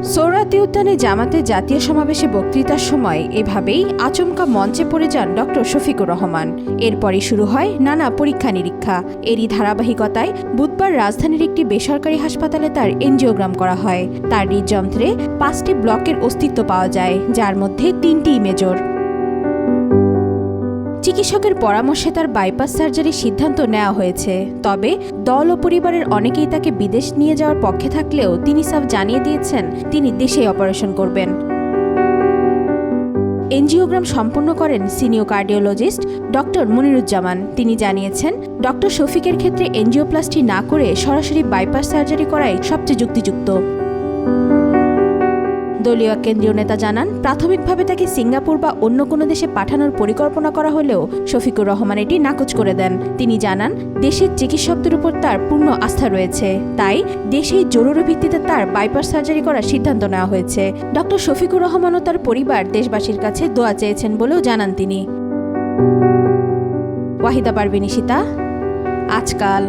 সোহরাওয়ার্দী উদ্যানে জামাতের জাতীয় সমাবেশে বক্তৃতার সময় এভাবেই আচমকা মঞ্চে পড়ে যান ডক্টর শফিকুর রহমান। এরপরই শুরু হয় নানা পরীক্ষা নিরীক্ষা। এরই ধারাবাহিকতায় বুধবার রাজধানীর একটি বেসরকারি হাসপাতালে তার এনজিওগ্রাম করা হয়। তার হৃদযন্ত্রে 5টি ব্লকের অস্তিত্ব পাওয়া যায়, যার মধ্যে 3টিই মেজর। চিকিৎসকের পরামর্শে তার বাইপাস সার্জারির সিদ্ধান্ত নেওয়া হয়েছে। তবে দল ও পরিবারের অনেকেই তাকে বিদেশ নিয়ে যাওয়ার পক্ষে থাকলেও তিনি সাফ জানিয়ে দিয়েছেন তিনি দেশেই অপারেশন করবেন। এনজিওগ্রাম সম্পন্ন করেন সিনিয়র কার্ডিওলজিস্ট ডক্টর মনিরুজ্জামান। তিনি জানিয়েছেন, ডক্টর শফিকের ক্ষেত্রে এনজিওপ্লাস্টি না করে সরাসরি বাইপাস সার্জারি করাই সবচেয়ে যুক্তিযুক্ত। দলীয় কেন্দ্রীয় নেতা জানান, প্রাথমিকভাবে তাকে সিঙ্গাপুর বা অন্য কোনো দেশে পাঠানোর পরিকল্পনা করা হলেও শফিকুর রহমান এটি নাকচ করে দেন। তিনি জানান, দেশের চিকিৎসকদের উপর তার পূর্ণ আস্থা রয়েছে, তাই দেশেই জরুরি ভিত্তিতে তার বাইপাস সার্জারি করার সিদ্ধান্ত নেওয়া হয়েছে। ডক্টর শফিকুর রহমান ও তার পরিবার দেশবাসীর কাছে দোয়া চেয়েছেন বলেও জানান তিনি। ওয়াহিদা পারভীন ঈশিতা, আজকাল।